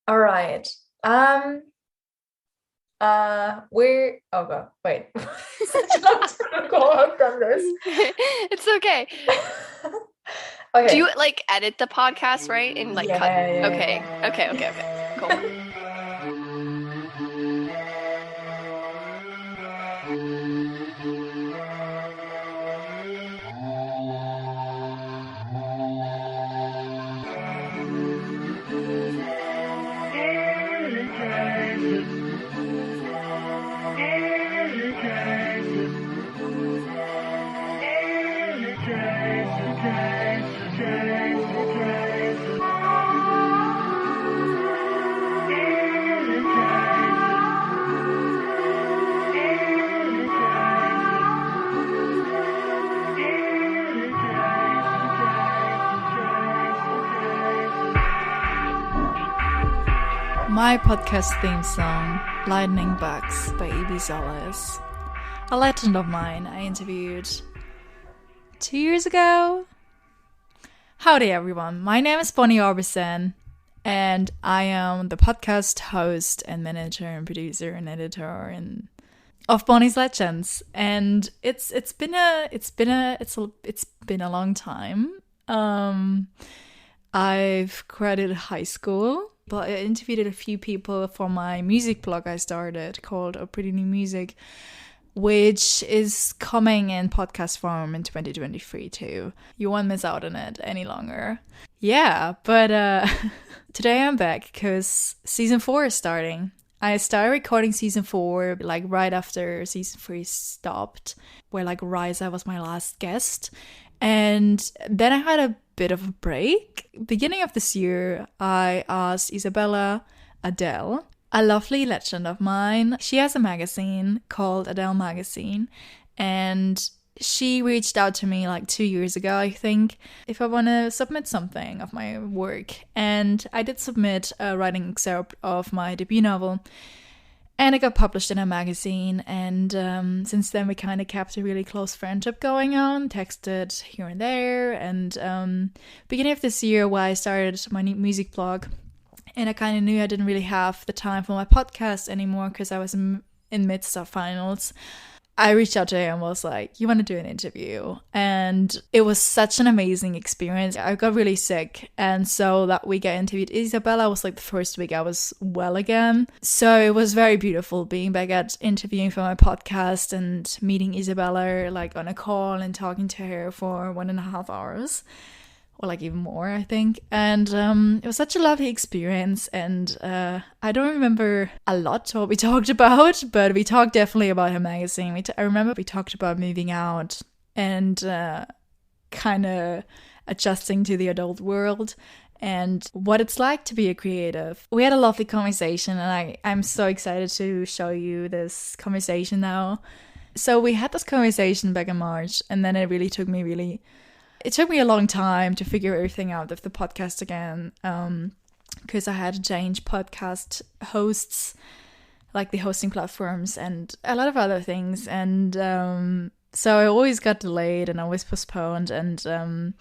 All right. We're oh god, wait. Such a long time ago I've done this. It's okay. Do Okay. you like edit the podcast, right? And like cut. Yeah, yeah, Okay. Okay. yeah. Okay. Okay. Cool. My podcast theme song, Lightning Bugs by Isabella, is a legend of mine I interviewed 2 years ago. Howdy everyone, my name is Bonnie Orbison and I am the podcast host and manager and producer and editor and of Bonnie's Legends. And it's been a long time. I've graduated high school, but I interviewed a few people for my music blog I started called A Pretty New Music, which is coming in podcast form in 2023 too. You won't miss out on it any longer. Yeah, but today I'm back because season 4 is starting. I started recording season 4 like right after season 3 stopped, where like Riza was my last guest. And then I had a bit of a break. Beginning of this year, I asked Isabella Ardell, a lovely legend of mine. She has a magazine called Adele Magazine, and she reached out to me like 2 years ago, I think, if I want to submit something of my work. And I did submit a writing excerpt of my debut novel. And it got published in a magazine, and since then we kind of kept a really close friendship going on, texted here and there, and beginning of this year when I started my new music blog, and I kind of knew I didn't really have the time for my podcast anymore because I was in midst of finals, I reached out to her and was like, you want to do an interview? And it was such an amazing experience. I got really sick. And so that week I interviewed Isabella was like the first week I was well again. So it was very beautiful being back at interviewing for my podcast and meeting Isabella like on a call and talking to her for 1.5 hours. Or like even more, I think. And it was such a lovely experience. And I don't remember a lot what we talked about, but we talked definitely about her magazine. I remember we talked about moving out and kind of adjusting to the adult world and what it's like to be a creative. We had a lovely conversation, and I'm so excited to show you this conversation now. So we had this conversation back in March, and then it took me a long time to figure everything out of the podcast again, because I had to change podcast hosts, like the hosting platforms and a lot of other things. And so I always got delayed and always postponed. And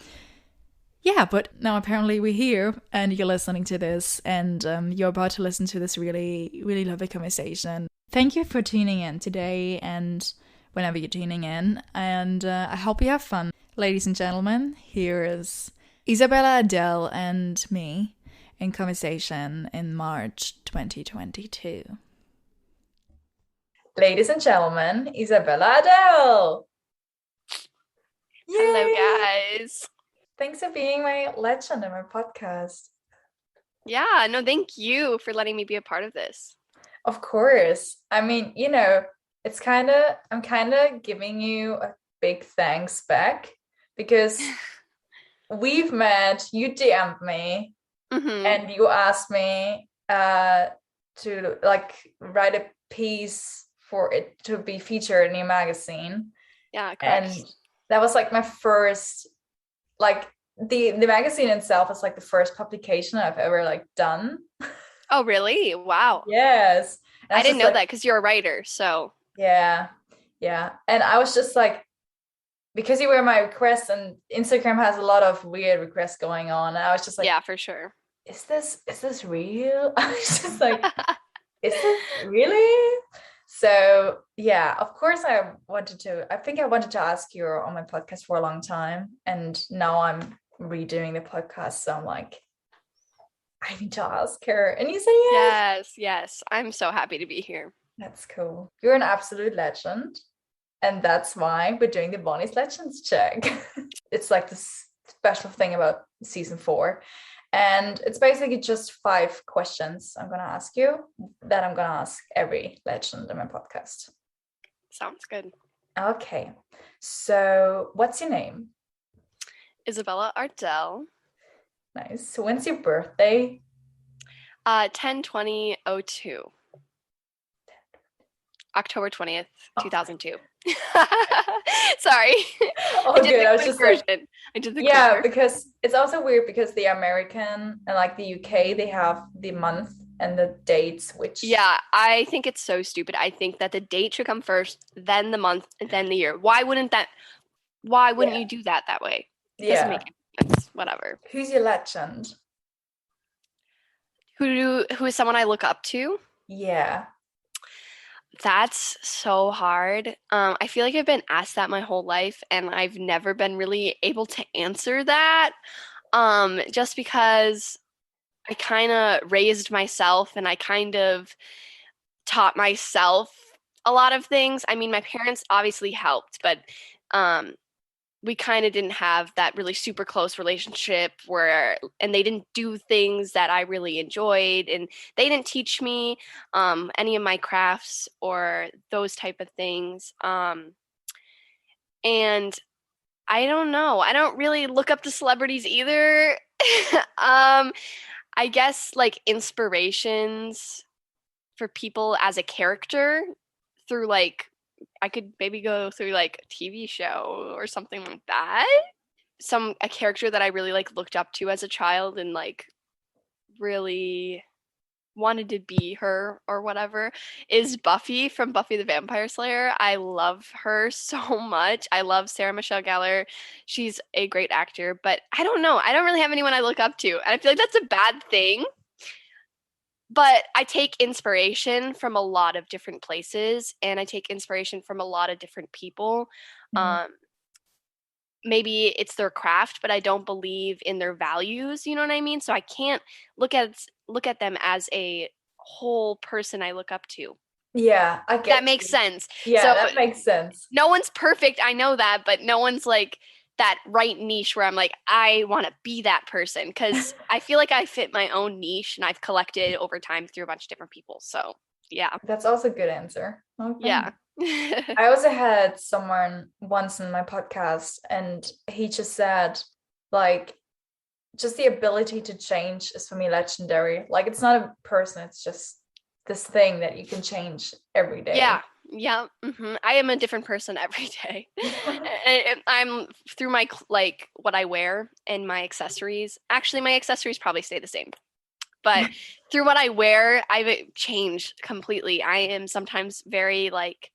yeah, but now apparently we're here and you're listening to this, and you're about to listen to this really, really lovely conversation. Thank you for tuning in today and whenever you're tuning in. And I hope you have fun. Ladies and gentlemen, here is Isabella Ardell and me in conversation in March 2022. Ladies and gentlemen, Isabella Ardell. Hello, Yay! guys. Thanks for being my legend in my podcast. Yeah, no, thank you for letting me be a part of this. Of course. I mean, I'm kind of giving you a big thanks back because we've met, you DM'd me, and you asked me to like write a piece for it to be featured in your magazine. Yeah, correct. And that was like my first, like the magazine itself is like the first publication I've ever like done. Oh, really? Wow. Yes. I didn't know that because you're a writer, so. Yeah. And I was just like, because you were my request, and Instagram has a lot of weird requests going on, and I was just like, yeah, for sure. is this real? I was just like, is this really? So yeah, of course I think I wanted to ask you on my podcast for a long time, and now I'm redoing the podcast, so I'm like, I need to ask her. And you say yes. Yes. I'm so happy to be here. That's cool. You're an absolute legend. And that's why we're doing the Bonnie's Legends check. It's like this special thing about season 4. And it's basically just 5 questions I'm going to ask you that I'm going to ask every legend in my podcast. Sounds good. Okay. So what's your name? Isabella Ardell. Nice. So when's your birthday? 10/20/02. October 20th, 2002. Sorry. Oh, good. I was just version. like, I did the yeah, quick version. because it's also weird because the American and like the UK, they have the month and the dates, which Yeah, I think it's so stupid. I think that the date should come first, then the month, and then the year. Why wouldn't you do that way? It doesn't make any sense. Whatever. Who's your legend? Who is someone I look up to? Yeah. That's so hard. I feel like I've been asked that my whole life, and I've never been really able to answer that. Just because I kind of raised myself and I kind of taught myself a lot of things. I mean, my parents obviously helped, but we kind of didn't have that really super close relationship and they didn't do things that I really enjoyed, and they didn't teach me any of my crafts or those type of things. And I don't know. I don't really look up to celebrities either. I guess like inspirations for people as a character through like I could maybe go through like a TV show or something like that. A character that I really like looked up to as a child and like really wanted to be her or whatever is Buffy from Buffy the Vampire Slayer. I love her so much. I love Sarah Michelle Gellar. She's a great actor, but I don't know. I don't really have anyone I look up to. And I feel like that's a bad thing. But I take inspiration from a lot of different places, and I take inspiration from a lot of different people. Mhm. Maybe it's their craft, but I don't believe in their values, you know what I mean? So I can't look at them as a whole person I look up to. Yeah, I get That makes you. sense. Yeah, So that makes sense. no one's perfect, I know that, but no one's like that right niche where I'm like, I want to be that person, because I feel like I fit my own niche and I've collected over time through a bunch of different people. So yeah. That's also a good answer. Okay. Yeah. I also had someone once in my podcast, and he just said, like, just the ability to change is for me legendary. Like, it's not a person, it's just this thing that you can change every day. Yeah. I am a different person every day. And I'm through my like what I wear and my accessories. Actually, my accessories probably stay the same. But through what I wear, I've changed completely. I am sometimes very like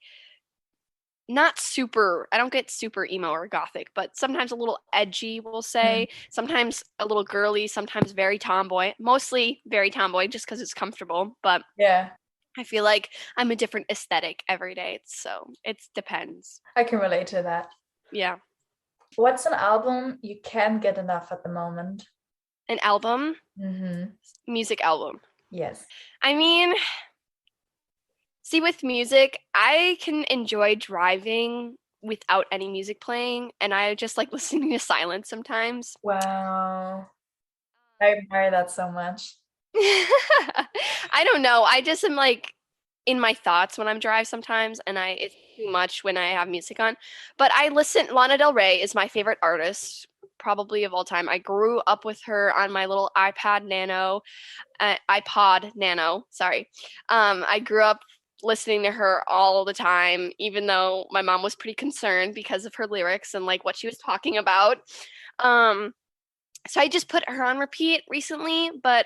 not super, I don't get super emo or gothic, but sometimes a little edgy, we'll say. Sometimes a little girly, sometimes very tomboy. Mostly very tomboy just because it's comfortable. But Yeah, I feel like I'm a different aesthetic every day. So it depends. I can relate to that. Yeah. What's an album you can't get enough at the moment? An album, music album. Yes. I mean, see, with music, I can enjoy driving without any music playing, and I just like listening to silence sometimes. Wow. I admire that so much. I don't know. I just am like in my thoughts when I'm driving sometimes, and it's too much when I have music on. But Lana Del Rey is my favorite artist, probably of all time. I grew up with her on my little iPod Nano, sorry. I grew up listening to her all the time, even though my mom was pretty concerned because of her lyrics and like what she was talking about. So I just put her on repeat recently, but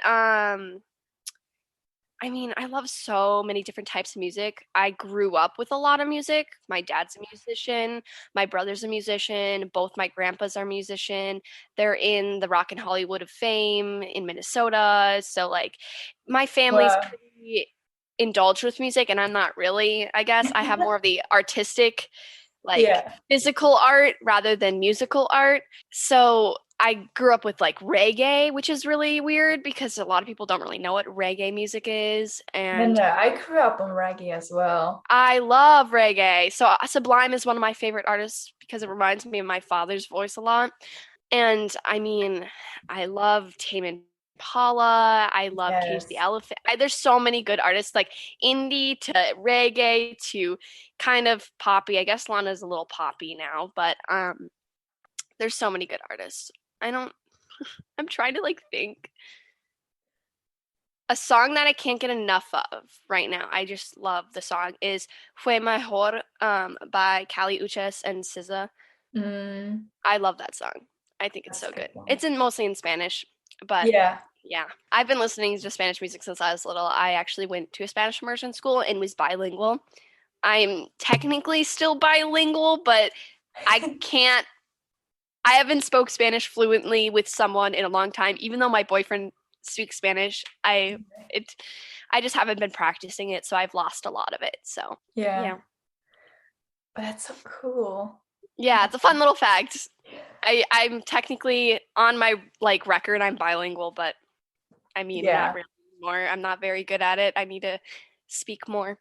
I mean, I love so many different types of music. I grew up with a lot of music. My dad's a musician, my brother's a musician, both my grandpas are musician. They're in the Rock and Hollywood of Fame in Minnesota. So like my family's Wow. pretty indulged with music and I'm not really, I guess. I have more of the artistic like Yeah. physical art rather than musical art. So I grew up with like reggae, which is really weird because a lot of people don't really know what reggae music is. No, And no, I grew up on reggae as well. I love reggae. So Sublime is one of my favorite artists because it reminds me of my father's voice a lot. And I mean, I love Tame Impala. I love Cage the Yes. Elephant. There's so many good artists, like indie to reggae to kind of poppy. I guess Lana's a little poppy now, but there's so many good artists. I don't. I'm trying to like think a song that I can't get enough of right now. I just love the song is "Fue Mejor" by Kali Uchis and SZA. Mm, I love that song. I think it's that's a so good good. one. It's in mostly in Spanish, but Yeah. yeah, I've been listening to Spanish music since I was little. I actually went to a Spanish immersion school and was bilingual. I'm technically still bilingual, but I can't. I haven't spoke Spanish fluently with someone in a long time, even though my boyfriend speaks Spanish. It I just haven't been practicing it, so I've lost a lot of it. So Yeah. yeah, But that's so cool. yeah, it's a fun little fact. I'm technically on my like record. I'm bilingual, but I mean, not Yeah. really anymore. I'm not very good at it. I need to speak more.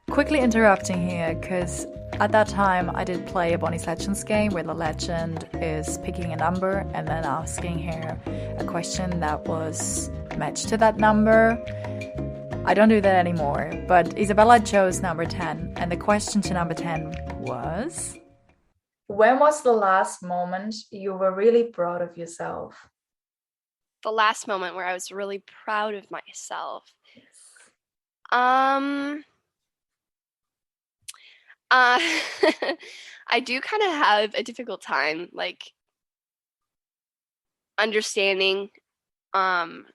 Quickly interrupting here, because at that time I did play a Bonnie's Legends game where the legend is picking a number and then asking her a question that was matched to that number. I don't do that anymore, but Isabella chose number 10, and the question to number 10 was... When was the last moment you were really proud of yourself? The last moment where I was really proud of myself. Yes. Um, uh, I do kind of have a difficult time like understanding um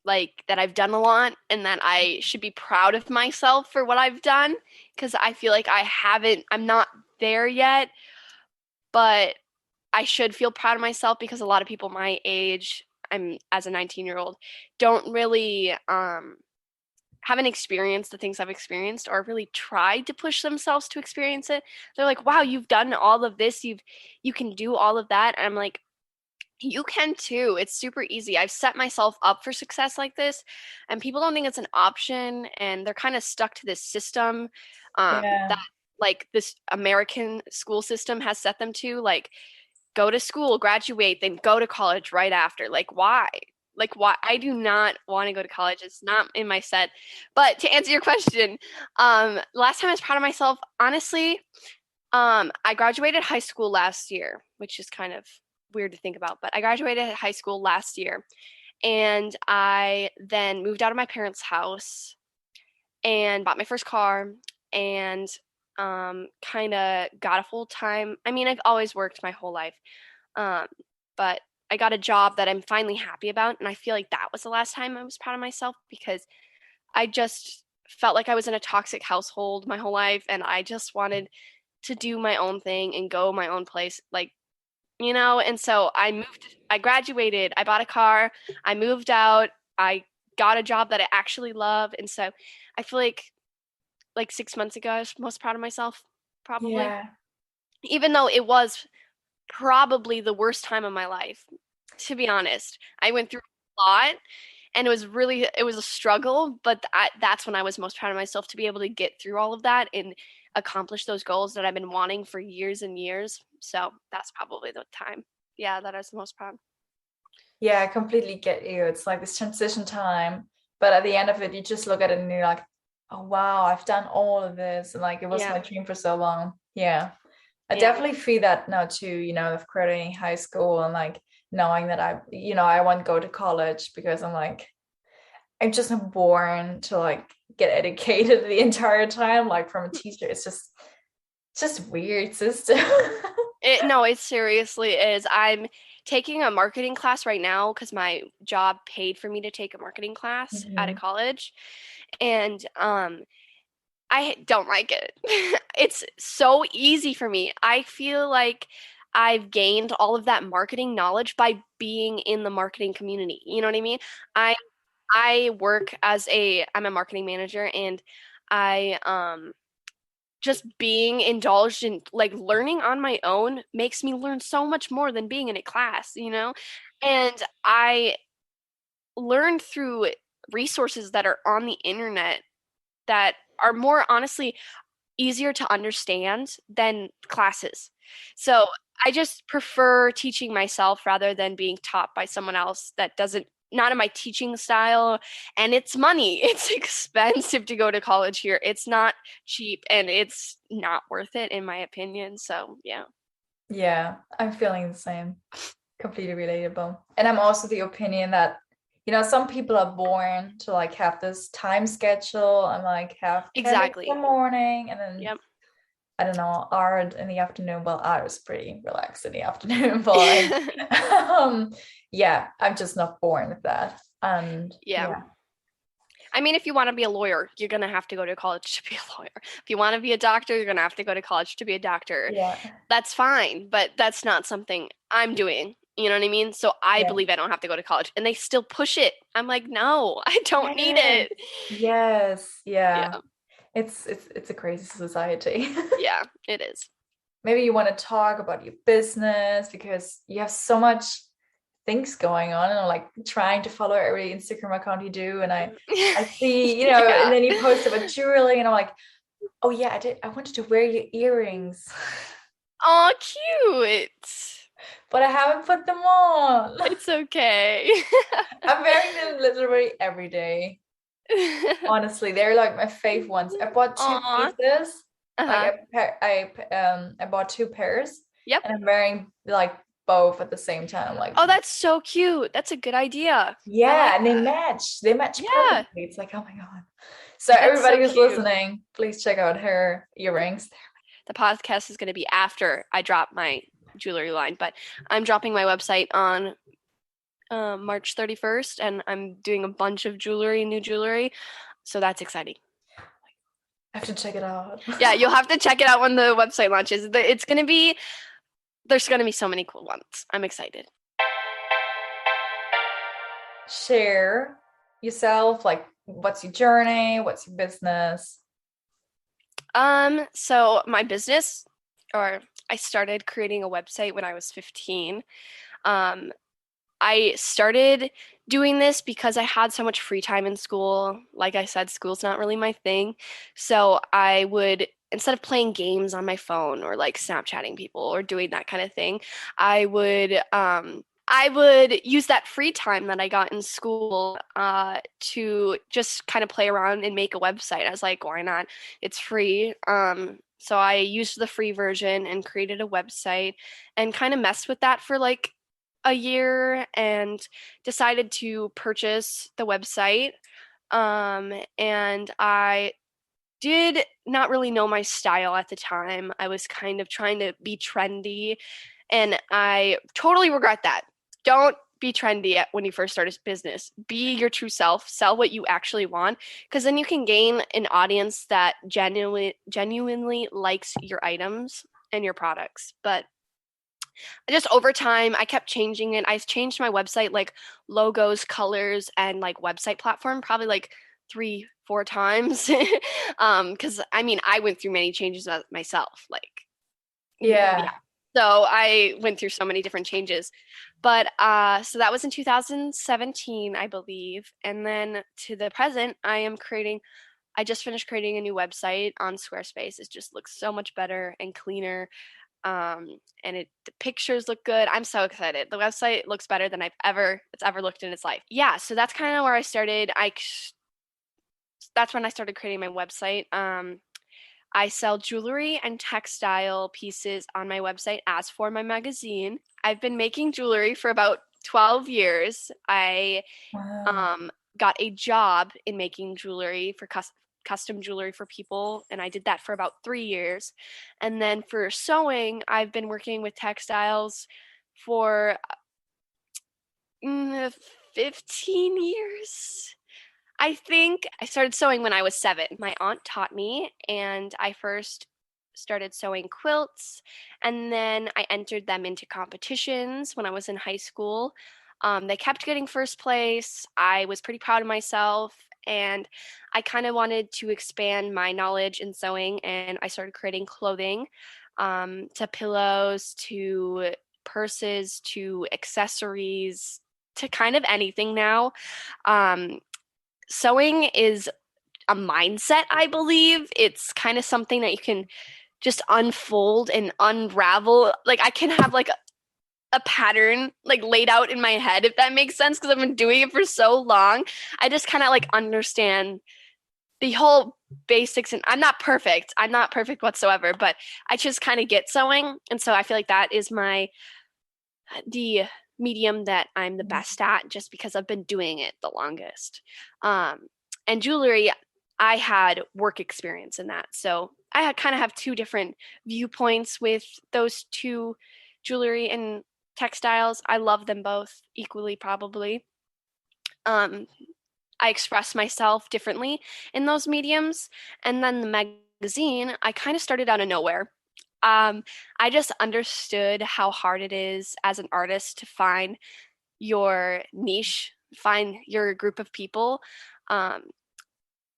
like that I've done a lot and that I should be proud of myself for what I've done because I feel like I'm not there yet, but I should feel proud of myself because a lot of people my age, I'm as a 19-year-old, don't really haven't experienced the things I've experienced or really tried to push themselves to experience it. They're like, "Wow, you've done all of this. You can do all of that." And I'm like, "You can too. It's super easy. I've set myself up for success like this, and people don't think it's an option and they're kind of stuck to this system Yeah. that like this American school system has set them to like go to school, graduate, then go to college right after. Like, why? Like, why? I do not want to go to college. It's not in my set. But to answer your question, last time I was proud of myself, honestly, I graduated high school last year, which is kind of weird to think about, but I graduated high school last year. And I then moved out of my parents' house and bought my first car and kind of got a full time. I mean, I've always worked my whole life, um, but I got a job that I'm finally happy about. And I feel like that was the last time I was proud of myself because I just felt like I was in a toxic household my whole life and I just wanted to do my own thing and go my own place. Like, and so I graduated, I bought a car, I moved out, I got a job that I actually love. And so I feel like 6 months ago, I was most proud of myself, probably. Yeah. Even though it was probably the worst time of my life, to be honest. I went through a lot and it was a struggle, but that's when I was most proud of myself to be able to get through all of that and accomplish those goals that I've been wanting for years and years. So that's probably the time. Yeah, that I was the most proud. Yeah, I completely get you. It's like this transition time, but at the end of it, you just look at it and you're like, oh wow, I've done all of this. And like it was Yeah. my dream for so long. Yeah. I Yeah. definitely feel that now too, of graduating high school and like knowing that I want to go to college because I'm just born to like get educated the entire time, like from a teacher. It's just weird system. No, it seriously is. I'm taking a marketing class right now because my job paid for me to take a marketing class at a Mhm. college. And I don't like it. It's so easy for me. I feel like I've gained all of that marketing knowledge by being in the marketing community. You know what I mean? I I work as I'm a marketing manager, and I just being indulged in like learning on my own makes me learn so much more than being in a class, you know? And I learned through resources that are on the internet that are more honestly easier to understand than classes. So I just prefer teaching myself rather than being taught by someone else that doesn't not in my teaching style, and it's money. It's expensive to go to college here. It's not cheap and it's not worth it in my opinion. So, yeah. Yeah, I'm feeling the same. Completely relatable. And I'm also the opinion that, some people are born to like have this time schedule and like have tennis in the Exactly. morning and then Yep. I don't know, art in the afternoon. Well, art is pretty relaxed in the afternoon, but like yeah, I'm just not born with that. And Yeah. yeah. I mean, if you want to be a lawyer, you're going to have to go to college to be a lawyer. If you want to be a doctor, you're going to have to go to college to be a doctor. Yeah. That's fine, but that's not something I'm doing. You know what I mean? So I Yeah. believe I don't have to go to college, and they still push it. I'm like, no, I don't need Yes. it. Yes. Yeah. Yeah, It's a crazy society. yeah, it is. Maybe you want to talk about your business because you have so much things going on and I'm like trying to follow every Instagram account you do and I see, and Yeah. then you post about jewelry and I'm like, oh yeah, I wanted to wear your earrings, Oh, cute. but I haven't put them on. It's okay. I'm wearing them literally every day. Honestly, they're like my fave ones. I bought two Aw. pieces. Like Uh-huh. I bought two pairs Yep. and I'm wearing like both at the same time. Like, Oh, that's so cute. That's a good idea. I like yeah, and they that. match. They match Yeah, perfectly. It's like, oh my God. So that's so everybody who's cute. listening, please check out her earrings. The podcast is going to be after I drop my jewelry line, but I'm dropping my website on March 31st, and I'm doing a bunch of new jewelry. So that's exciting. I have to check it out. Yeah, you'll have to check it out when the website launches. There's going to be so many cool ones. I'm excited. Share yourself, like what's your journey, what's your business? So my business, or I started creating a website when I was 15. Um, I started doing this because I had so much free time in school. Like I said, school's not really my thing. So I would, instead of playing games on my phone or like Snapchatting people or doing that kind of thing, I would use that free time that I got in school to just kind of play around and make a website. I was like, why not? It's free. So I used the free version and created a website and kind of messed with that for like a year and decided to purchase the website. And I did not really know my style at the time. I was kind of trying to be trendy, and I totally regret that. Don't be trendy when you first start a business. Be your true self, sell what you actually want, because then you can gain an audience that genuinely likes your items and your products. But just over time, I kept changing it. I changed my website, like logos, colors, and like website platform, probably like 3, 4 times. Because I mean, I went through many changes myself. Like, yeah. Yeah. So I went through so many different changes. But so that was in 2017, I believe. And then to the present, I just finished creating a new website on Squarespace. It just looks so much better and cleaner, and the pictures look good. I'm so excited. The website looks better than it's ever looked in its life. Yeah, so that's kind of where I started. That's when I started creating my website. I sell jewelry and textile pieces on my website as for my magazine. I've been making jewelry for about 12 years. I Wow. got a job in making jewelry for custom jewelry for people, and I did that for about 3 years. And then for sewing, I've been working with textiles for mm, 15 years. I think I started sewing when I was 7. My aunt taught me, and I first started sewing quilts, and then I entered them into competitions when I was in high school. They kept getting first place. I was pretty proud of myself, and I kind of wanted to expand my knowledge in sewing, and I started creating clothing, to pillows, to purses, to accessories, to kind of anything now. Um, Sewing is a mindset, I believe. It's kind of something that you can just unfold and unravel. Like I can have like a pattern like laid out in my head, if that makes sense, because I've been doing it for so long. I just kind of like understand the whole basics, and I'm not perfect. I'm not perfect whatsoever, but I just kind of get sewing. And so I feel like that is the medium that I'm the best at, just because I've been doing it the longest. And jewelry, I had work experience in that. So I had kind of have two different viewpoints with those two, jewelry and textiles. I love them both equally, probably. Um, I express myself differently in those mediums. And then the magazine, I kind of started out of nowhere. Um, I just understood how hard it is as an artist to find your niche, find your group of people. Um,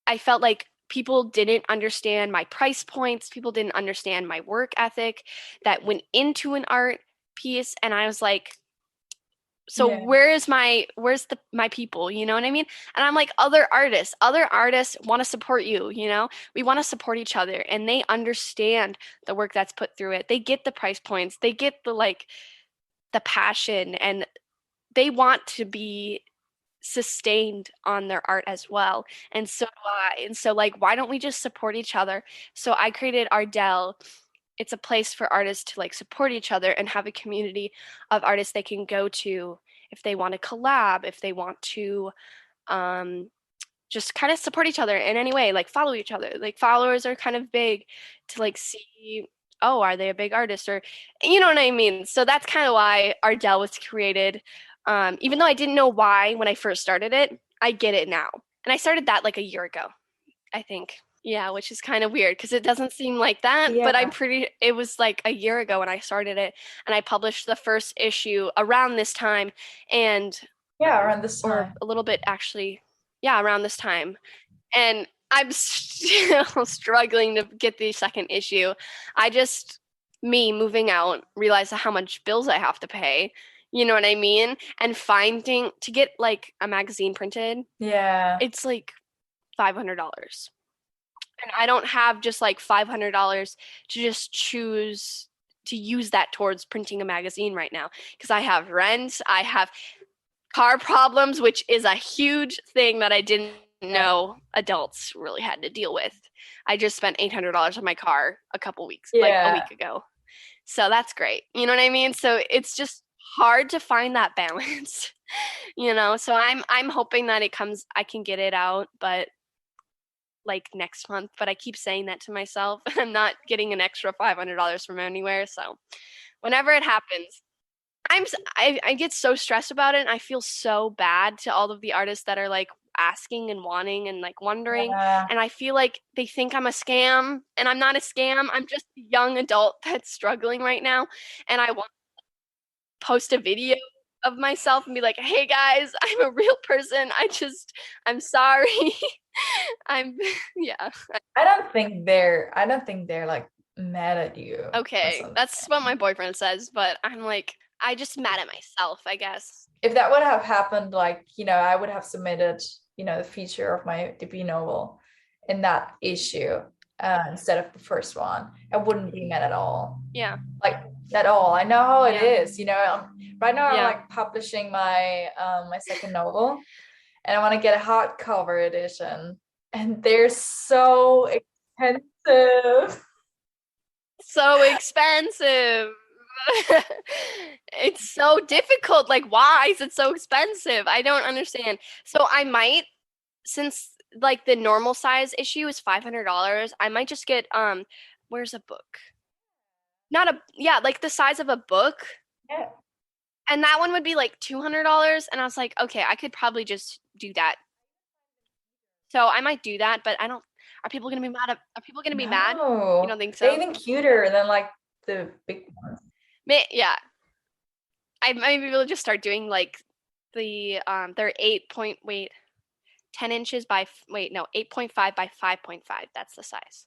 I felt like people didn't understand my price points, people didn't understand my work ethic that went into an art piece, and I was like, so Yeah. where's the my people, you know what I mean? And I'm like, other artists want to support you, you know, we want to support each other, and they understand the work that's put through it, they get the price points, they get the like the passion, and they want to be sustained on their art as well. And so do I. And so like, why don't we just support each other? So I created Ardell. It's a place for artists to like support each other and have a community of artists they can go to if they want to collab, if they want to um, just kind of support each other in any way, like follow each other. Like followers are kind of big to like see, oh, are they a big artist, or you know what I mean? So that's kind of why Ardell was created. Even though I didn't know why when I first started it, I get it now. And I started that like a year ago, I think. Yeah, which is kind of weird because it doesn't seem like that, but Yeah. it was like a year ago when I started it, and I published the first issue around this time, and Yeah, around this or time. a little bit actually, yeah, around this time. And I'm still struggling to get the second issue. I just, me moving out, realized how much bills I have to pay. You know what I mean? And finding to get like a magazine printed, Yeah. it's like $500. And I don't have just like $500 to just choose to use that towards printing a magazine right now, because I have rent, I have car problems, which is a huge thing that I didn't Yeah. know adults really had to deal with. I just spent $800 on my car a couple weeks, like a Yeah. week ago. So that's great. You know what I mean? So it's just hard to find that balance, you know? So I'm hoping that I can get it out, but like next month, but I keep saying that to myself. I'm not getting an extra $500 from anywhere. So whenever it happens, I get so stressed about it, and I feel so bad to all of the artists that are like asking and wanting and like wondering, Yeah. and I feel like they think I'm a scam, and I'm not a scam. I'm just a young adult that's struggling right now, and I want to post a video of myself and be like, "Hey guys, I'm a real person. I'm sorry." I'm yeah. I don't think they're like mad at you or Okay. That's what something. my boyfriend says, but I'm like I just mad at myself, I guess. If that would have happened, like, I would have submitted, the feature of my debut novel in that issue, instead of the first one. I wouldn't be mad at all. Yeah. Like, at all. I know how it Yeah. is. Right now I'm Yeah. like publishing my second novel, and I want to get a hardcover edition, and they're so expensive. So expensive. It's so difficult. Like, why is it so expensive? I don't understand. So I might, since like the normal size issue is $500, I might just get where's a book? Not a, yeah, like the size of a book. Yeah. And that one would be like $200. And I was like, okay, I could probably just do that. So I might do that, but I don't. Are people gonna be mad? Are people gonna be mad? You No, don't think they're so? even cuter than like the big ones. Yeah, I maybe we'll just start doing like the they're 10 inches by 8.5 by 5.5. That's the size.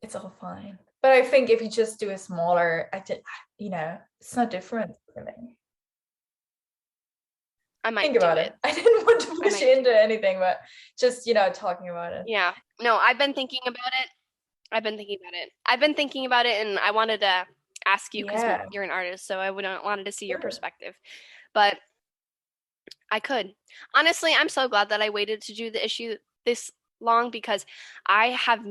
It's all fine. But I think if you just do a smaller, it's not different for me. I might think about it. I didn't want to push you into anything, but just, talking about it. Yeah. No, I've been thinking about it. I've been thinking about it, and I wanted to ask you because you're an artist, so I wanted to see your perspective. But I could. Honestly, I'm so glad that I waited to do the issue this long because I have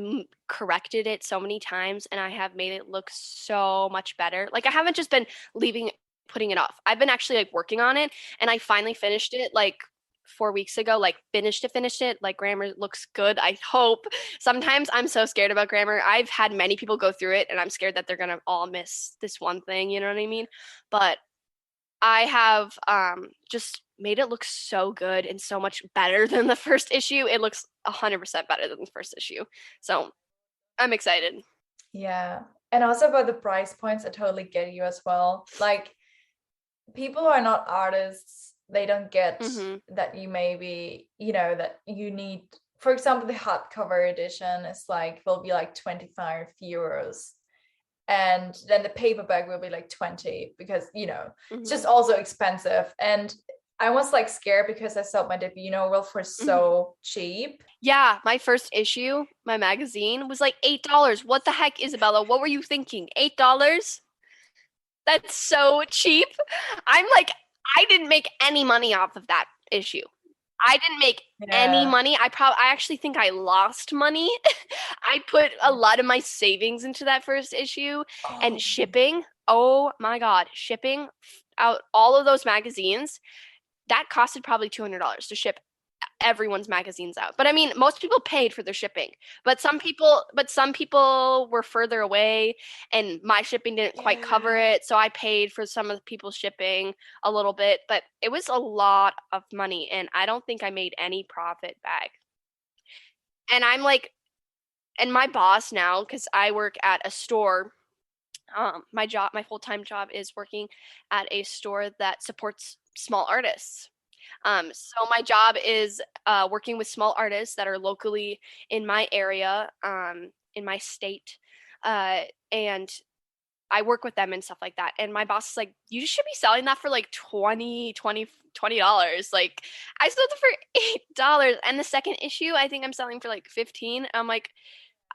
corrected it so many times and I have made it look so much better. Like I haven't just been putting it off. I've been actually like working on it, and I finally finished it like 4 weeks ago, like finished it. Like grammar looks good, I hope. Sometimes I'm so scared about grammar. I've had many people go through it and I'm scared that they're gonna all miss this one thing, you know what I mean? But I have just made it look so good and so much better than the first issue. It looks 100% better than the first issue. So I'm excited. Yeah. And also about the price points, I totally get you as well. Like, people who are not artists, they don't get that you maybe, that you need, for example, the hardcover edition is will be like 25 euros. And then the paperback will be like 20 because, it's just also expensive. And I was like scared because I sold my debut novel for so cheap. Yeah, my first issue, my magazine, was like $8. What the heck, Isabella? What were you thinking? $8? That's so cheap. I'm like, I didn't make any money off of that issue. I didn't make any money. I actually think I lost money. I put a lot of my savings into that first issue and shipping. Oh my God, shipping out all of those magazines, that costed probably $200 to ship everyone's magazines out. But I mean, most people paid for their shipping, but some people were further away and my shipping didn't quite cover it. So I paid for some of the people's shipping a little bit, but it was a lot of money and I don't think I made any profit back. And I'm like, and my boss now, because I work at a store, my full-time job is working at a store that supports small artists. So my job is working with small artists that are locally in my area, in my state, and I work with them and stuff like that. And my boss is like, you should be selling that for like $20. Like I sold it for $8. And the second issue, I think I'm selling for like 15. I'm like,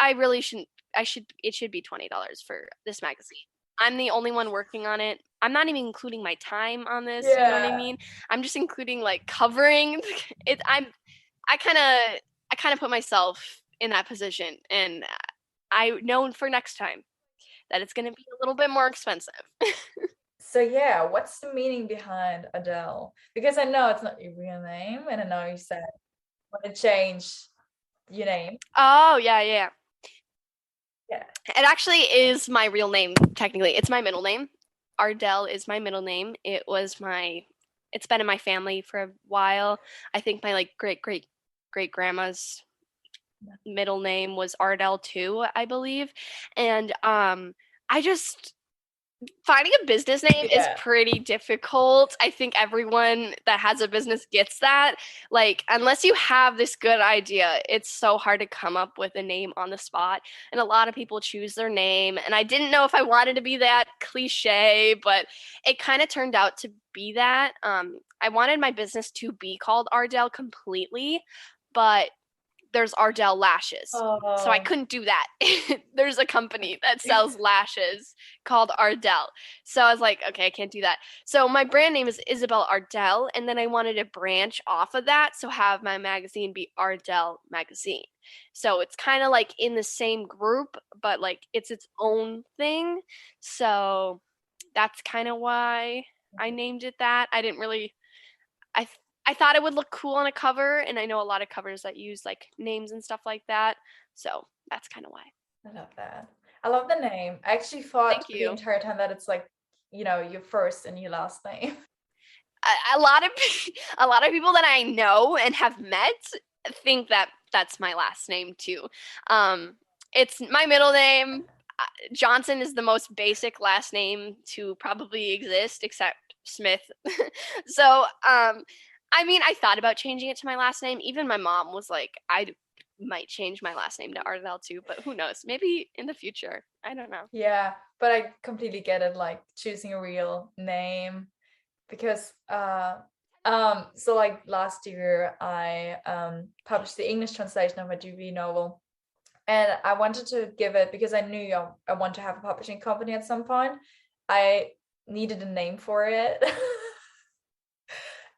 I really shouldn't, it should be $20 for this magazine. I'm the only one working on it. I'm not even including my time on this. You know what I mean? I'm just including like covering it. I kind of put myself in that position, and I know for next time that it's going to be a little bit more expensive. So yeah, what's the meaning behind Ardell? Because I know it's not your real name, and I know you said you want to change your name. Oh yeah. It actually is my real name, technically. It's my middle name. Ardell is my middle name. It's been in my family for a while. I think my like great grandma's middle name was Ardell too, I believe. And finding a business name is pretty difficult. I think everyone that has a business gets that. Like, unless you have this good idea, it's so hard to come up with a name on the spot. And a lot of people choose their name. And I didn't know if I wanted to be that cliche, but it kind of turned out to be that. I wanted my business to be called Ardell completely, but there's Ardell lashes. So I couldn't do that. There's a company that sells lashes called Ardell. So I was like, okay, I can't do that. So my brand name is Isabella Ardell, and then I wanted to branch off of that, so have my magazine be Ardell Magazine. So it's kind of like in the same group, but like it's its own thing. So that's kind of why I named it that. I didn't really I thought it would look cool on a cover, and I know a lot of covers that use like names and stuff like that. So that's kind of why. I love that. I love the name. I actually thought the entire time that it's like, your first and your last name. a lot of a lot of people that I know and have met think that that's my last name too. It's my middle name. Johnson is the most basic last name to probably exist, except Smith. So, I mean, I thought about changing it to my last name. Even my mom was like, I might change my last name to Ardell too, but who knows? Maybe in the future. I don't know. Yeah, but I completely get it, like choosing a real name because so like last year I published the English translation of my debut novel, and I wanted to give it because I knew I want to have a publishing company at some point. I needed a name for it.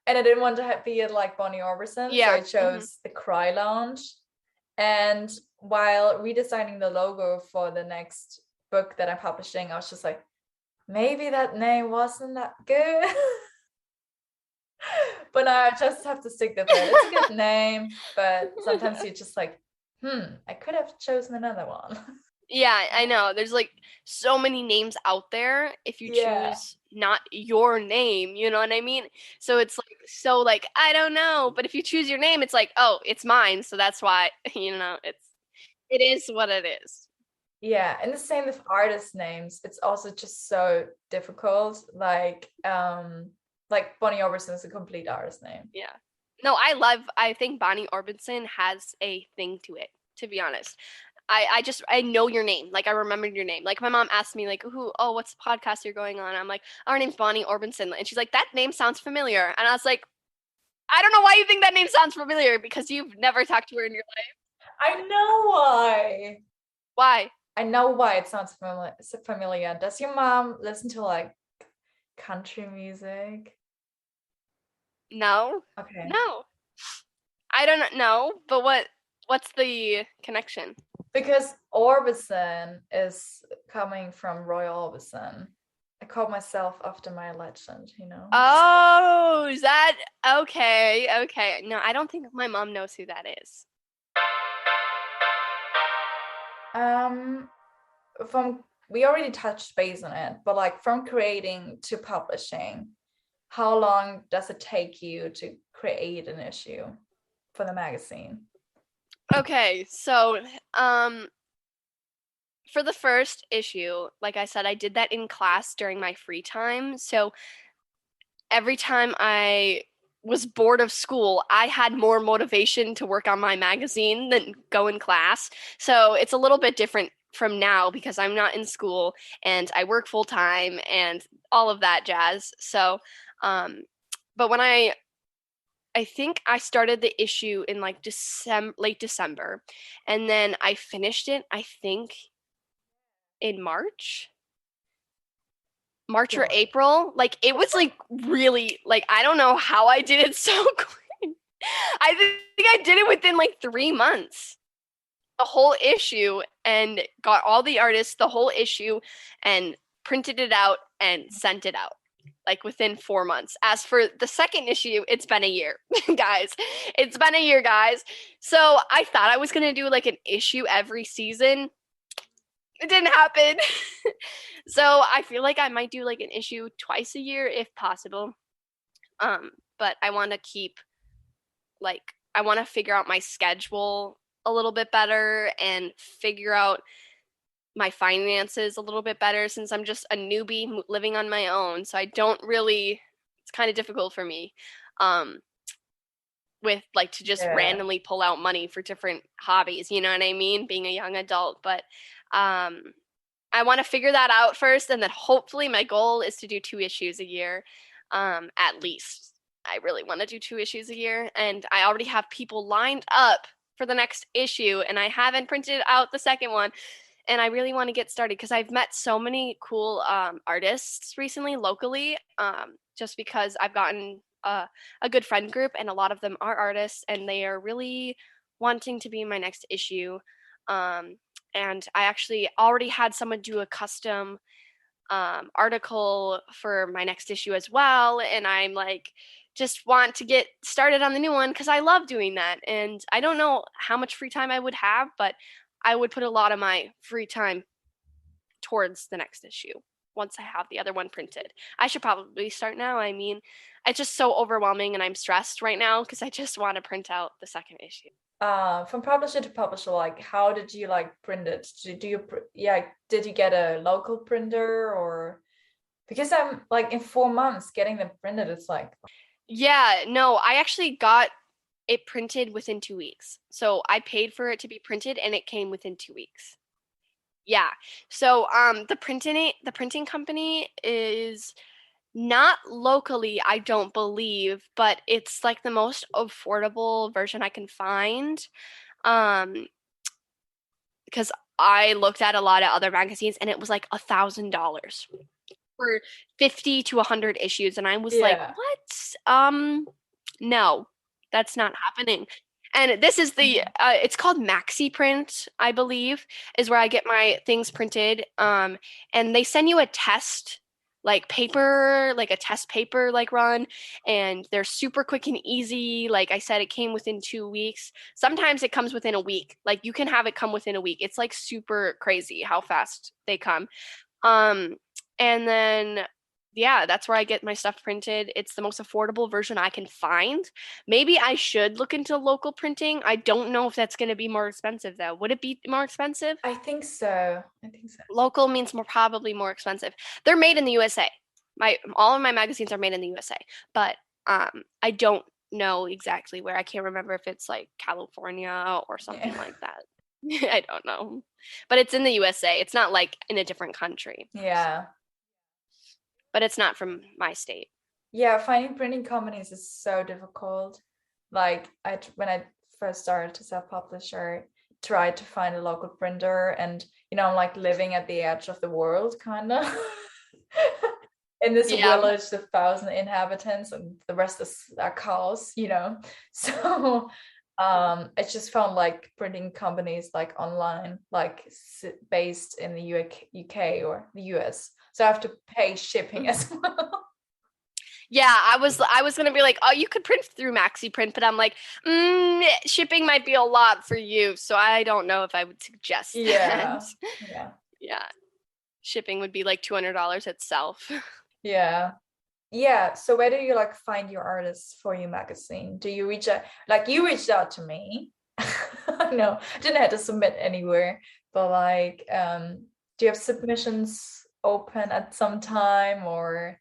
And I didn't want to be it like Bonnie Orbison, so I chose the Cry Lounge. And while redesigning the logo for the next book that I'm publishing, I was just like, maybe that name wasn't that good. But now I just have to stick with it. It's a good name, but sometimes you're just like, I could have chosen another one. Yeah, I know. There's like so many names out there if you choose not your name, you know what I mean? So it's like so like I don't know, but if you choose your name, it's like, oh, it's mine, so that's why, you know, it is what it is. Yeah, and the same with artist names. It's also just so difficult. Like Bonnie Orbison is a complete artist name. Yeah. No, I think Bonnie Orbison has a thing to it, to be honest. I know your name. Like I remembered your name. Like my mom asked me like, what's the podcast you're going on? I'm like, our name's Bonnie Orbison. And she's like, that name sounds familiar. And I was like, I don't know why you think that name sounds familiar because you've never talked to her in your life. I know why. Why? I know why it sounds familiar. Does your mom listen to like country music? No. Okay. No. I don't know, but what's the connection? Because Orbison is coming from Roy Orbison. I called myself after my legend, you know. Oh, is that okay? Okay. No, I don't think my mom knows who that is. We already touched base on it, but like from creating to publishing, how long does it take you to create an issue for the magazine? Okay, so for the first issue, like I said, I did that in class during my free time. So every time I was bored of school, I had more motivation to work on my magazine than go in class. So it's a little bit different from now because I'm not in school and I work full time and all of that jazz. So, but when I think I started the issue in like late December, and then I finished it, I think, in March or April. Like it was like really like I don't know how I did it so quick. I think I did it within like 3 months. The whole issue and got all the artists the whole issue and printed it out and sent it out like within 4 months. As for the second issue, it's been a year, guys. It's been a year, guys. So I thought I was going to do like an issue every season. It didn't happen. So I feel like I might do like an issue twice a year if possible. But I want to keep like I want to figure out my schedule a little bit better and figure out my finances a little bit better since I'm just a newbie living on my own. So I don't really it's kind of difficult for me. With like to just randomly pull out money for different hobbies, you know what I mean? Being a young adult, but I want to figure that out first, and then hopefully my goal is to do 2 issues a year, at least. I really want to do 2 issues a year, and I already have people lined up for the next issue, and I haven't printed out the second one, and I really want to get started because I've met so many cool artists recently locally, just because I've gotten a good friend group, and a lot of them are artists, and they are really wanting to be in my next issue. And I actually already had someone do a custom article for my next issue as well. And I'm like, just want to get started on the new one because I love doing that. And I don't know how much free time I would have, but I would put a lot of my free time towards the next issue. once I have the other one printed. I should probably start now. I mean, it's just so overwhelming and I'm stressed right now because I just want to print out the second issue. From publisher to publisher, like how did you like print it? Did you get a local printer, or because I'm like in 4 months getting them printed, it's like Yeah, no, I actually got it printed within 2 weeks. So I paid for it to be printed and it came within 2 weeks. Yeah. So the printing company is not locally, I don't believe, but it's like the most affordable version I can find. Um because I looked at a lot of other magazines and it was like $1,000 for 50 to 100 issues and I was like, yeah. "What? No. That's not happening." And this is the it's called Maxi Print, I believe, is where I get my things printed. And they send you a test like paper, like a test paper like run, and they're super quick and easy. Like I said, it came within 2 weeks. Sometimes it comes within a week. Like you can have it come within a week. It's like super crazy how fast they come. Um, and then yeah, that's where I get my stuff printed. It's the most affordable version I can find. Maybe I should look into local printing. I don't know if that's going to be more expensive though. Would it be more expensive? I think so. Local means probably more expensive. They're made in the USA. All of my magazines are made in the USA, but I don't know exactly where. I can't remember if it's like California or something like that. I don't know. But it's in the USA. It's not like in a different country. Yeah. But it's not from my state. Yeah, finding printing companies is so difficult. Like when I first started to self-publisher, tried to find a local printer, and I'm like living at the edge of the world kind of in this village of 1,000 inhabitants, and the rest are cows, so I just found like printing companies like online, like based in the UK or the US, so I have to pay shipping as well. Yeah, I was gonna be like, oh, you could print through Maxi Print, but I'm like, shipping might be a lot for you, so I don't know if I would suggest that. Yeah. Shipping would be like $200 itself. Yeah. So where do you like find your artists for your magazine? Do you reach out? Like you reached out to me. No, I didn't have to submit anywhere, but like, do you have submissions open at some time, or?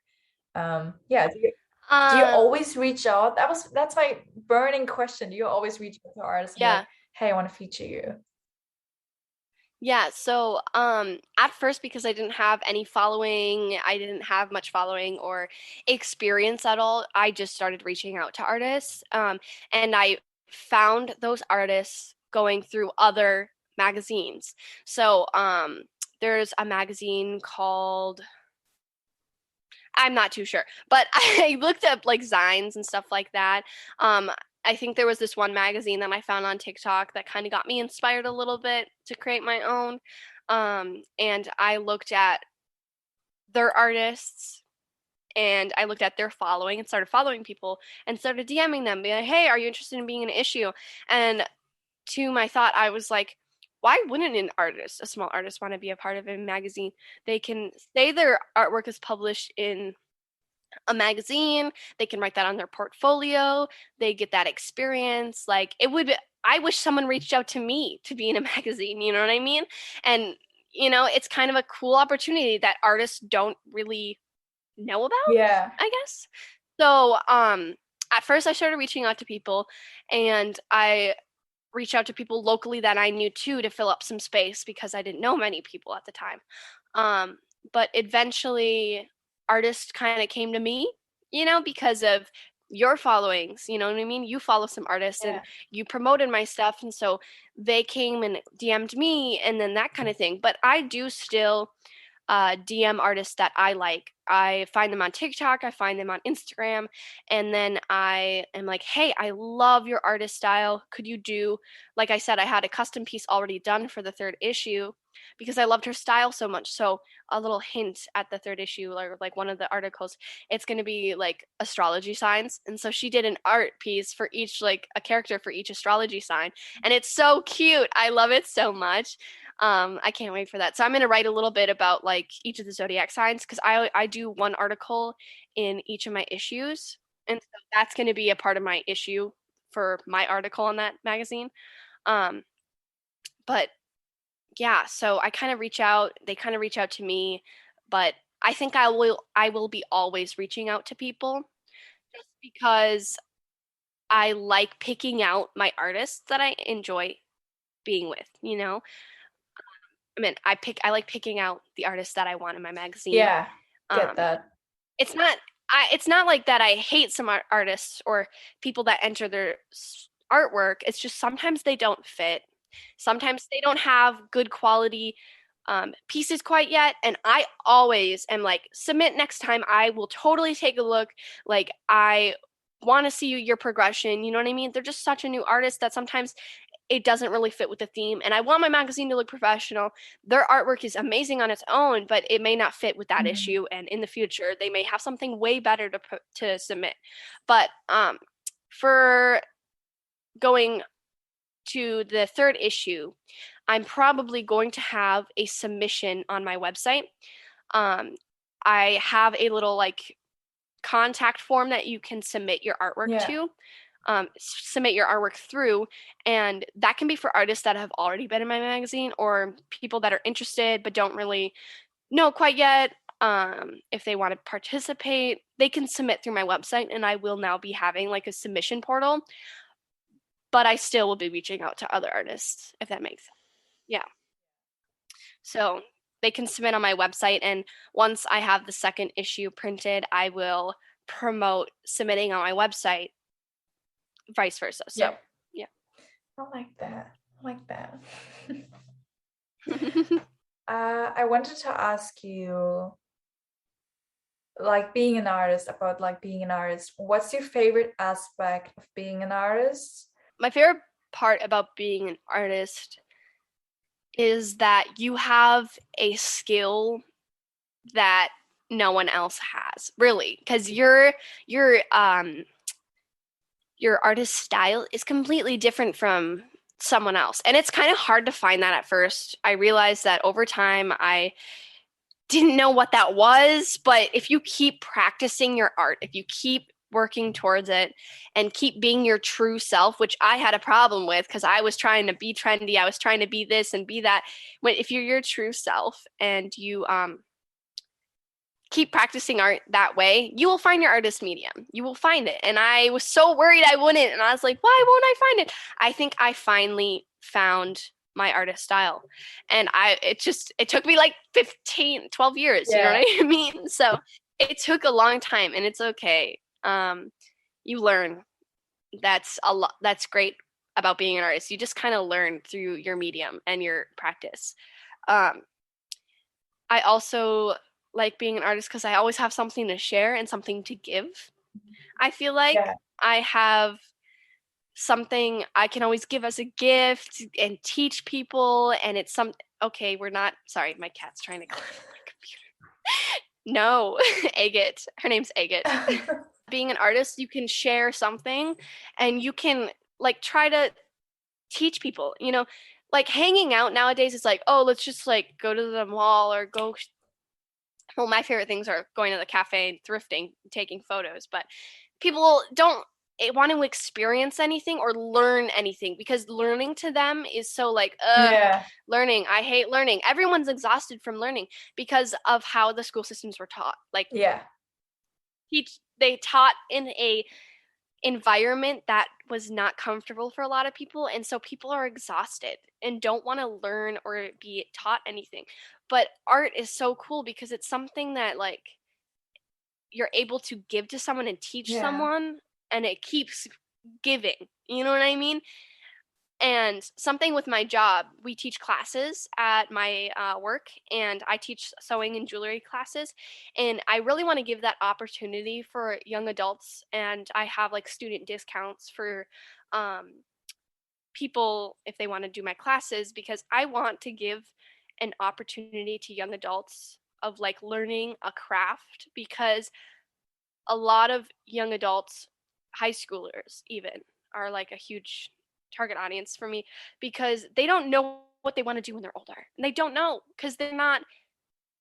Do you always reach out? That's my burning question. Do you always reach out to artists and be like, hey, I want to feature you? Yeah, so at first, because I didn't have any following, I didn't have much following or experience at all, I just started reaching out to artists. And I found those artists going through other magazines. So there's a magazine called, I'm not too sure, but I looked up like Zines and stuff like that. I think there was this one magazine that I found on TikTok that kind of got me inspired a little bit to create my own. And I looked at their artists and I looked at their following and started following people and started DMing them, being like, hey, are you interested in being an issue? And to my thought, I was like, why wouldn't a small artist, want to be a part of a magazine? They can say their artwork is published in a magazine, they can write that on their portfolio, they get that experience. Like I wish someone reached out to me to be in a magazine, you know what I mean? And it's kind of a cool opportunity that artists don't really know about, I guess. So at first I started reaching out to people, and I reach out to people locally that I knew too to fill up some space because I didn't know many people at the time. But eventually artists kind of came to me, because of your followings, you know what I mean? You follow some artists and you promoted my stuff. And so they came and DM'd me and then that kind of thing. But I do still DM artists that I like. I find them on TikTok, I find them on Instagram, and then I am like, hey, I love your artist style. Could you do, like I said, I had a custom piece already done for the third issue because I loved her style so much. So a little hint at the third issue, or like one of the articles, it's going to be like astrology signs. And so she did an art piece for each, like a character for each astrology sign. And it's so cute. I love it so much. I can't wait for that. So I'm going to write a little bit about like each of the zodiac signs because I do one article in each of my issues. And so that's going to be a part of my issue for my article on that magazine. Um, but yeah, so I kind of reach out, they kind of reach out to me, but I think I will be always reaching out to people just because I like picking out my artists that I enjoy being with, you know? I mean, I like picking out the artists that I want in my magazine. Yeah, get Um, that. it's not it's not like that I hate some artists or people that enter their artwork. It's just sometimes they don't fit. Sometimes they don't have good quality pieces quite yet. And I always am like, submit next time. I will totally take a look. Like, I want to see your progression. You know what I mean? They're just such a new artist that sometimes it doesn't really fit with the theme. And I want my magazine to look professional. Their artwork is amazing on its own, but it may not fit with that Mhm. issue. And in the future, they may have something way better to submit. But for going to the third issue, I'm probably going to have a submission on my website. Um, I have a little like contact form that you can submit your artwork Yeah. to, submit your artwork through, and that can be for artists that have already been in my magazine or people that are interested but don't really know quite yet. If they want to participate, they can submit through my website, and I will now be having like a submission portal, but I still will be reaching out to other artists, if that makes sense. Yeah. So they can submit on my website, and once I have the second issue printed, I will promote submitting on my website, vice versa. So, Yeah. yeah. I like that. I like that. I wanted to ask you, like being an artist, about like being an artist. What's your favorite aspect of being an artist? My favorite part about being an artist is that you have a skill that no one else has, really, because your artist style is completely different from someone else. And it's kind of hard to find that at first. I realized that over time I didn't know what that was, but if you keep practicing your art, if you keep working towards it and keep being your true self, which I had a problem with because I was trying to be trendy, I was trying to be this and be that. When if you're your true self and you keep practicing art that way, you will find your artist medium. You will find it. And I was so worried I wouldn't. And I was like, why won't I find it? I think I finally found my artist style. And it took me like 15, 12 years, you know Yeah. what I mean? So it took a long time, and it's okay. You learn. That's great about being an artist. You just kind of learn through your medium and your practice. Um, I also like being an artist because I always have something to share and something to give. I feel like Yeah. I have something I can always give as a gift and teach people, and it's okay, we're not sorry, my cat's trying to climb my computer. No, Agate. Her name's Agate. Being an artist, you can share something and you can like try to teach people, like hanging out nowadays is like, oh, let's just like go to the mall or go. Well, my favorite things are going to the cafe and thrifting, taking photos, but people don't want to experience anything or learn anything because learning to them is so like, Yeah. learning. I hate learning. Everyone's exhausted from learning because of how the school systems were taught. Like, Yeah. they taught in a environment that was not comfortable for a lot of people, and so people are exhausted and don't want to learn or be taught anything. But art is so cool because it's something that like you're able to give to someone and teach Yeah. someone, and it keeps giving, you know what I mean? And something with my job, we teach classes at my work, and I teach sewing and jewelry classes. And I really want to give that opportunity for young adults. And I have like student discounts for um, people if they want to do my classes, because I want to give an opportunity to young adults of like learning a craft, because a lot of young adults, high schoolers even, are like a huge target audience for me because they don't know what they want to do when they're older. And they don't know because they're not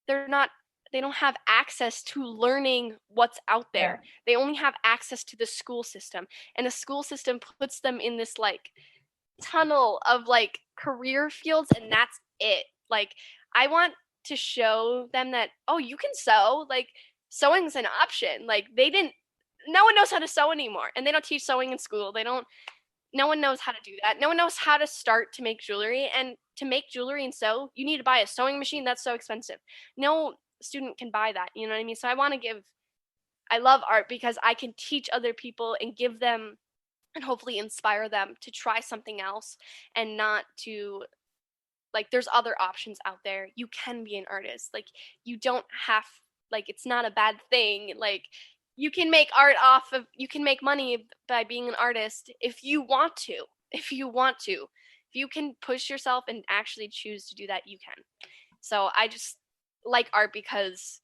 they don't have access to learning what's out there. Yeah. They only have access to the school system. And the school system puts them in this like tunnel of like career fields, and that's it. Like, I want to show them that, oh, you can sew. Like, sewing's an option. Like, no one knows how to sew anymore, and they don't teach sewing in school. No one knows how to do that. No one knows how to start to make jewelry, and to make jewelry and sew, you need to buy a sewing machine. That's so expensive. No student can buy that. You know what I mean? So I love art because I can teach other people and give them and hopefully inspire them to try something else, and not to, like, there's other options out there. You can be an artist. Like, you don't have, like, it's not a bad thing. Like, you can make you can make money by being an artist if you want to. If you can push yourself and actually choose to do that, you can. So I just like art because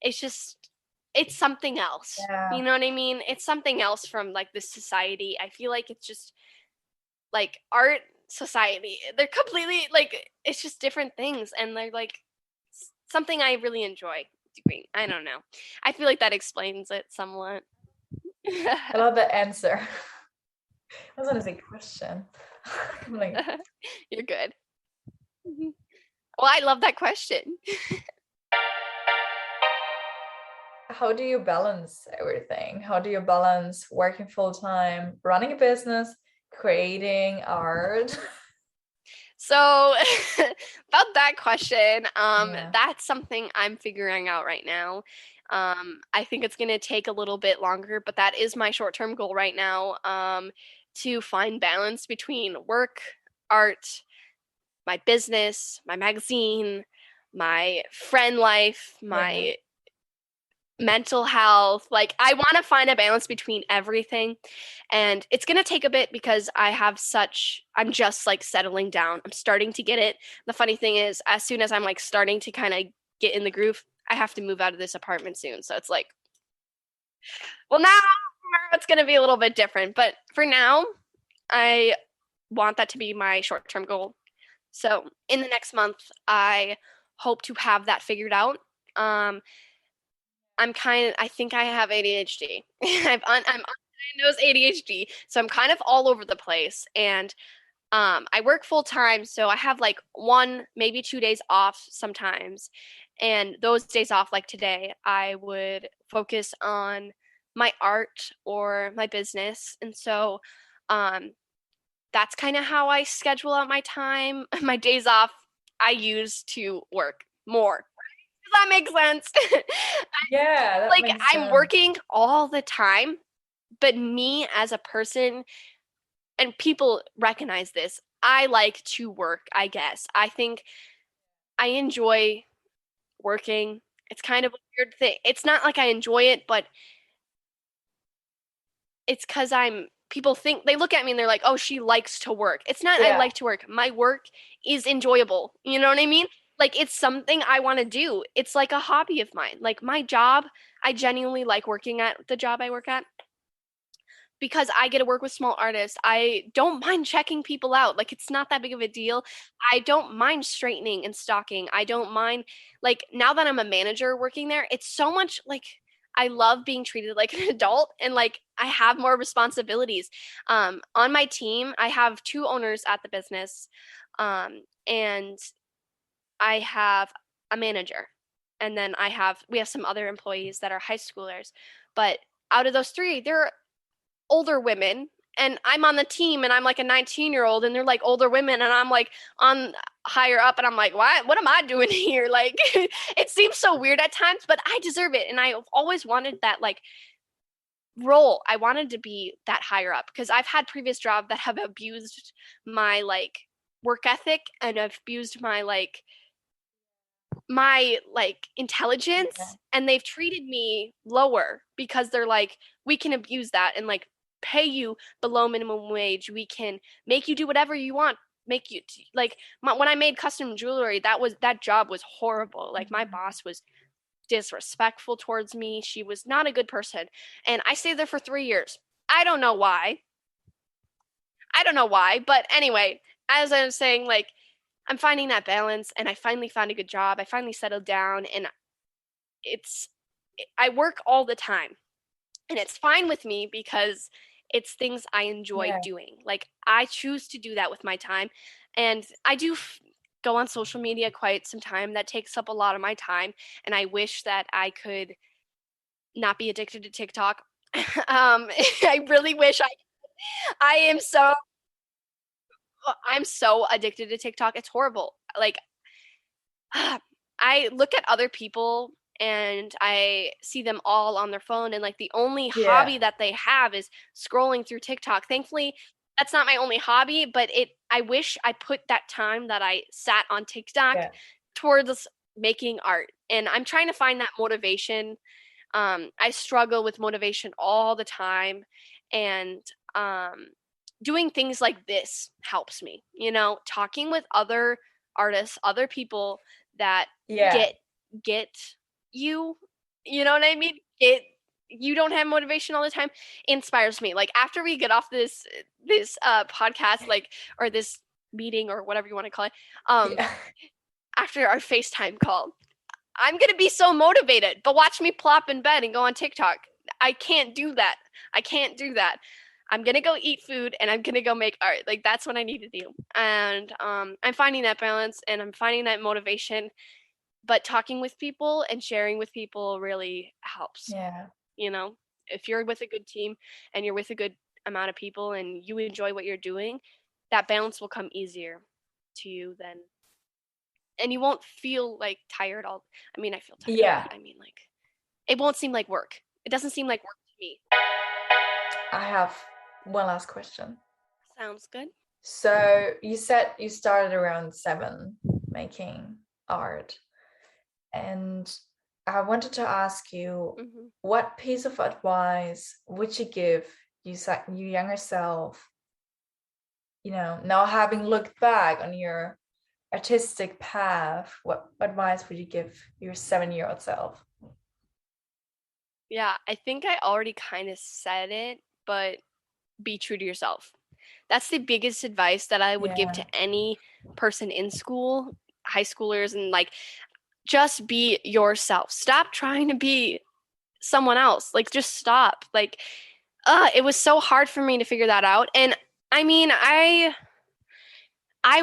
it's something else. Yeah. You know what I mean? It's something else from like this society. I feel like it's just like art, society. They're completely like, it's just different things, and they're like something I really enjoy doing. I don't know. I feel like that explains it somewhat. I love the answer. I was gonna say question. I'm like, You're good. Well, I love that question. how do you balance everything? How do you balance working full time, running a business, creating art? So about that question, Yeah. that's something I'm figuring out right now. I think it's going to take a little bit longer, but that is my short-term goal right now, to find balance between work, art, my business, my magazine, my friend life, Yeah. my mental health. Like, I want to find a balance between everything, and it's going to take a bit because I'm just like settling down. I'm starting to get it. The funny thing is, as soon as I'm like starting to kind of get in the groove, I have to move out of this apartment soon. So it's like, well, now it's going to be a little bit different, but for now, I want that to be my short-term goal. So in the next month, I hope to have that figured out. I think I have ADHD. I'm undiagnosed ADHD, so I'm kind of all over the place. And I work full time, so I have like 1, maybe 2 days off sometimes. And those days off, like today, I would focus on my art or my business. And so that's kind of how I schedule out my time. My days off, I use to work more. Does that make sense? Yeah, that Like, makes I'm sense. working all the time, but me as a person, and people recognize this, I like to work, I guess. I think I enjoy working. It's kind of a weird thing. It's not like I enjoy it, but it's because people think, they look at me and they're like, oh, she likes to work. It's not I Yeah. like to work. My work is enjoyable. You know what I mean? Like, it's something I want to do. It's like a hobby of mine. Like, my job, I genuinely like working at the job I work at because I get to work with small artists. I don't mind checking people out. Like, it's not that big of a deal. I don't mind straightening and stocking. I don't mind, like, now that I'm a manager working there, it's so much like, I love being treated like an adult, and like, I have more responsibilities. On my team, I have 2 owners at the business, and I have a manager, and then we have some other employees that are high schoolers. But out of those 3, they're older women, and I'm on the team, and I'm like a 19-year-old, and they're like older women, and I'm like on higher up, and I'm like, what am I doing here? Like, it seems so weird at times, but I deserve it. And I've always wanted that like role. I wanted to be that higher up because I've had previous jobs that have abused my like work ethic, and have abused my intelligence, Yeah. and they've treated me lower because they're like, we can abuse that and like pay you below minimum wage. We can make you do whatever you want. Make you when I made custom jewelry, that job was horrible. Like, my boss was disrespectful towards me. She was not a good person, and I stayed there for 3 years. I don't know why, but anyway, as I was saying, like, I'm finding that balance, and I finally found a good job. I finally settled down, and I work all the time, and it's fine with me because it's things I enjoy Yeah. doing. Like, I choose to do that with my time, and I do go on social media quite some time. That takes up a lot of my time, and I wish that I could not be addicted to TikTok. I really wish I am so I'm so addicted to TikTok. It's horrible. Like, I look at other people and I see them all on their phone, and like the only Yeah. hobby that they have is scrolling through TikTok. Thankfully, that's not my only hobby, but I wish I put that time that I sat on TikTok Yeah. towards making art. And I'm trying to find that motivation. I struggle with motivation all the time, and doing things like this helps me. Talking with other artists, other people that Yeah. get you, you know what I mean? You don't have motivation all the time, inspires me. Like, after we get off this podcast, like, or this meeting, or whatever you want to call it, Yeah. after our FaceTime call, I'm gonna be so motivated. But watch me plop in bed and go on TikTok. I can't do that. I'm gonna go eat food, and I'm gonna go make art. Like, that's what I need to do. And I'm finding that balance, and I'm finding that motivation. But talking with people and sharing with people really helps. Yeah. If you're with a good team and you're with a good amount of people and you enjoy what you're doing, that balance will come easier to you then. And you won't feel like tired I mean, I feel tired. Yeah. I mean, like, it won't seem like work. It doesn't seem like work to me. I have one last question. Sounds good. So you said you started around 7 making art, and I wanted to ask you, what piece of advice would you give your younger self, now having looked back on your artistic path? What advice would you give your 7-year-old self? Yeah, I think I already kind of said it, but be true to yourself. That's the biggest advice that I would give to any person in school, high schoolers, and like, just be yourself. Stop trying to be someone else. Like, just stop. Like, it was so hard for me to figure that out. And I mean, I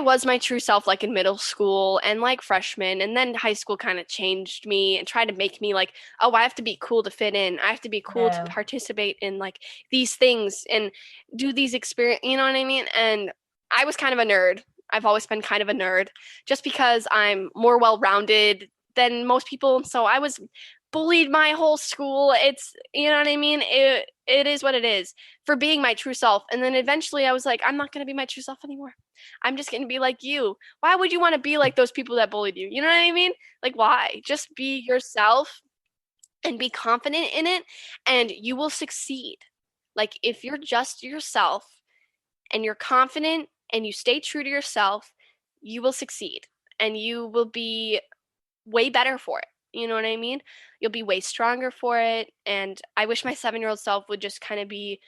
was my true self, like, in middle school and like freshman, and then high school kind of changed me and tried to make me like, oh, I have to be cool to fit in. I have to be cool to participate in like these things and do these experience, you know what I mean? And I was kind of a nerd. I've always been kind of a nerd just because I'm more well-rounded than most people. So I was bullied my whole school. It's, you know what I mean? It is what it is, for being my true self. And then eventually I was like, I'm not going to be my true self anymore. I'm just going to be like you. Why would you want to be like those people that bullied you? You know what I mean? Like, why? Just be yourself and be confident in it, and you will succeed. Like, if you're just yourself and you're confident and you stay true to yourself, you will succeed, and you will be way better for it. You know what I mean? You'll be way stronger for it. And I wish my 7-year-old self would just kind of be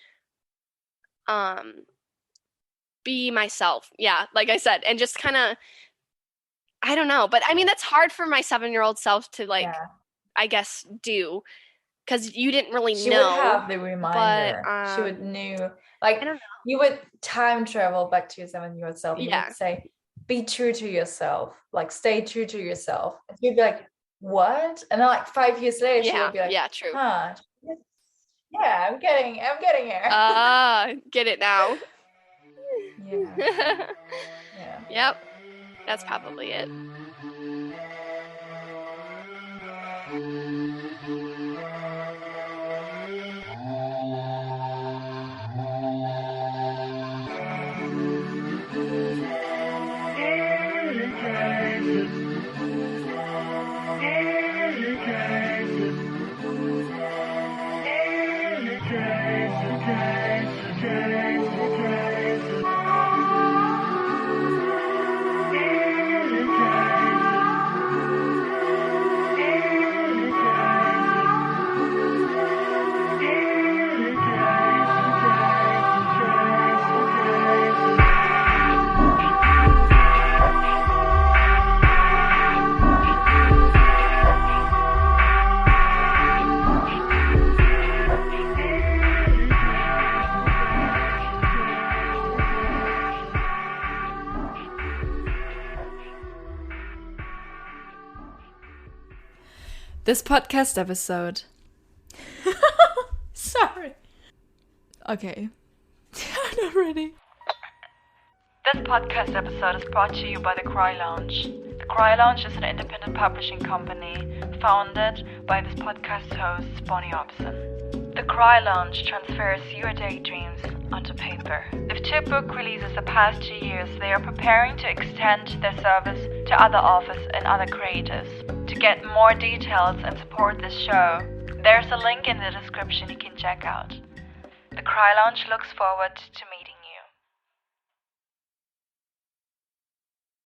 myself. Yeah, like I said, and just kind of, I don't know. But I mean, that's hard for my 7-year-old self to, like, I guess, do, because you didn't really know. She would have the reminder. She would knew, like, I don't know. You would time travel back to your 7-year-old self. You Yeah. would say, be true to yourself, like, stay true to yourself. And you'd be like, what? And then like 5 years later, she would be like, yeah, true. Huh, yeah, I'm getting here. Get it now. Yeah. Yep. That's probably it. This podcast episode. Sorry. Okay. I'm not ready. This podcast episode is brought to you by The Cry Lounge. The Cry Lounge is an independent publishing company founded by this podcast host, Bonnie Hobson. The Cry Lounge transfers your daydreams onto paper. With 2 book releases the past 2 years, they are preparing to extend their service to other authors and other creators. To get more details and support this show, there's a link in the description you can check out. The Cry Lounge looks forward to meeting